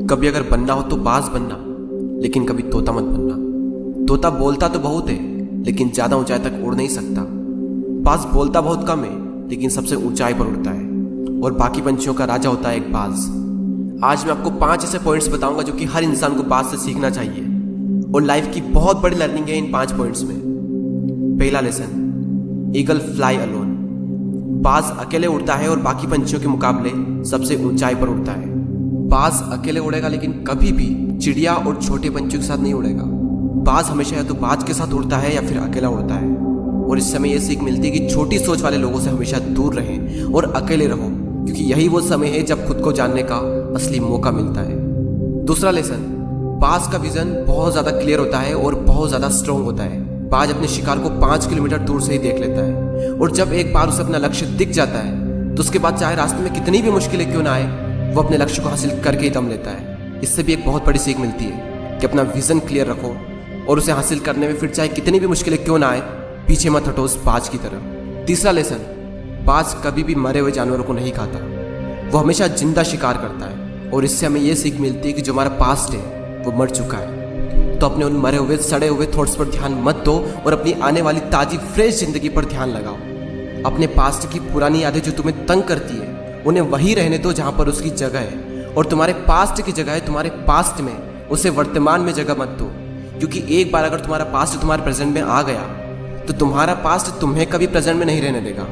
कभी अगर बनना हो तो बाज बनना, लेकिन कभी तोता मत बनना। तोता बोलता तो बहुत है, लेकिन ज्यादा ऊंचाई तक उड़ नहीं सकता। बाज बोलता बहुत कम है, लेकिन सबसे ऊंचाई पर उड़ता है, और बाकी पंछियों का राजा होता है एक बाज। आज मैं आपको 5 ऐसे पॉइंट्स बताऊंगा जो कि हर इंसान को बाज से सीखना चाहिए, और लाइफ की बहुत बड़ी लर्निंग है इन 5 पॉइंट्स में। पहला लेसन, ईगल फ्लाई अलोन। बाज अकेले उड़ता है और बाकी पंछियों के मुकाबले सबसे ऊंचाई पर उड़ता है। बाज अकेले उड़ेगा, लेकिन कभी भी चिड़िया और छोटे पंछियों के साथ नहीं उड़ेगा। बाज हमेशा या तो बाज के साथ उड़ता है या फिर अकेला उड़ता है, और इस समय यह सीख मिलती है कि छोटी सोच वाले लोगों से हमेशा दूर रहें और अकेले रहो, क्योंकि यही वो समय है जब खुद को जानने का असली मौका मिलता है। दूसरा लेसन, बाज का विजन बहुत ज्यादा क्लियर होता है और बहुत ज्यादा स्ट्रॉन्ग होता है। बाज अपने शिकार को 5 किलोमीटर दूर से ही देख लेता है, और जब एक बार उसे अपना लक्ष्य दिख जाता है तो उसके बाद चाहे रास्ते में कितनी भी मुश्किलें क्यों ना आए, वो अपने लक्ष्य को हासिल करके ही दम लेता है। इससे भी एक बहुत बड़ी सीख मिलती है कि अपना विजन क्लियर रखो, और उसे हासिल करने में फिर चाहे कितनी भी मुश्किलें क्यों ना आए, पीछे मत हटो उस बाज की तरह। तीसरा लेसन, बाज कभी भी मरे हुए जानवरों को नहीं खाता, वो हमेशा जिंदा शिकार करता है, और इससे हमें यह सीख मिलती है कि जो हमारा पास्ट है वो मर चुका है, तो अपने उन मरे हुए सड़े हुए थॉट्स पर ध्यान मत दो और अपनी आने वाली ताजी फ्रेश जिंदगी पर ध्यान लगाओ। अपने पास्ट की पुरानी यादें जो तुम्हें तंग करती है, उन्हें वही रहने दो जहां पर उसकी जगह है, और तुम्हारे पास्ट की जगह है तुम्हारे पास्ट में, उसे वर्तमान में जगह मत दो। क्योंकि एक बार अगर तुम्हारा पास्ट तुम्हारे प्रेजेंट में आ गया तो तुम्हारा पास्ट तुम्हें कभी प्रेजेंट में नहीं रहने देगा।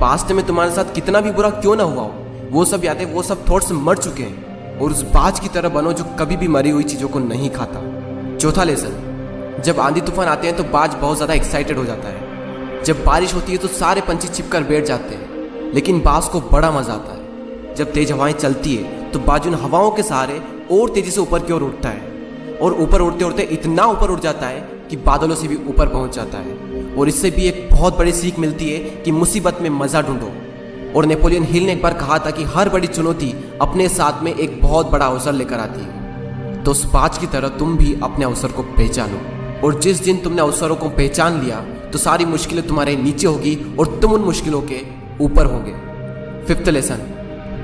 पास्ट में तुम्हारे साथ कितना भी बुरा क्यों ना हुआ हो, वो सब यादें, वो सब थॉट्स मर चुके हैं, और उस बाज की तरह बनो जो कभी भी मरी हुई चीजों को नहीं खाता। चौथा लेसन, जब आंधी तूफान आते हैं तो बाज बहुत ज़्यादा एक्साइटेड हो जाता है। जब बारिश होती है तो सारे पंछी छिपकर बैठ जाते हैं, लेकिन बाज को बड़ा मजा आता है। जब तेज हवाएं चलती है तो बाज उन हवाओं के सहारे और तेजी से ऊपर की ओर उठता है, और ऊपर उड़ते उड़ते इतना ऊपर उड़ जाता है कि बादलों से भी ऊपर पहुंच जाता है। और इससे भी एक बहुत बड़ी सीख मिलती है कि मुसीबत में मजा ढूंढो। और नेपोलियन हिल ने एक बार कहा था कि हर बड़ी चुनौती अपने साथ में एक बहुत बड़ा अवसर लेकर आती है। तो उस बाज की तरह तुम भी अपने अवसर को पहचानो, और जिस दिन तुमने अवसरों को पहचान लिया तो सारी मुश्किलें तुम्हारे नीचे होगी और तुम उन मुश्किलों के ऊपर होगे। फिफ्थ लेसन,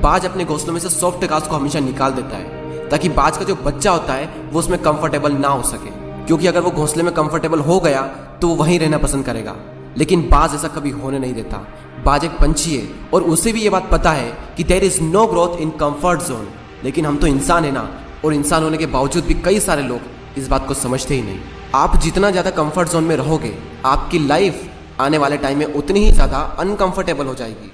बाज अपने घोंसलों में से सॉफ्ट घास को हमेशा निकाल देता है, ताकि बाज का जो बच्चा होता है वो उसमें कंफर्टेबल ना हो सके, क्योंकि अगर वो घोंसले में कंफर्टेबल हो गया तो वो वहीं रहना पसंद करेगा। लेकिन बाज ऐसा कभी होने नहीं देता। बाज एक पंछी है, और उसे भी ये बात पता है कि there is no growth in comfort zone. लेकिन हम तो इंसान है ना, और इंसान होने के बावजूद भी कई सारे लोग इस बात को समझते ही नहीं। आप जितना ज़्यादा कंफर्ट जोन में रहोगे, आपकी लाइफ आने वाले टाइम में उतनी ही ज़्यादा अनकंफर्टेबल हो जाएगी।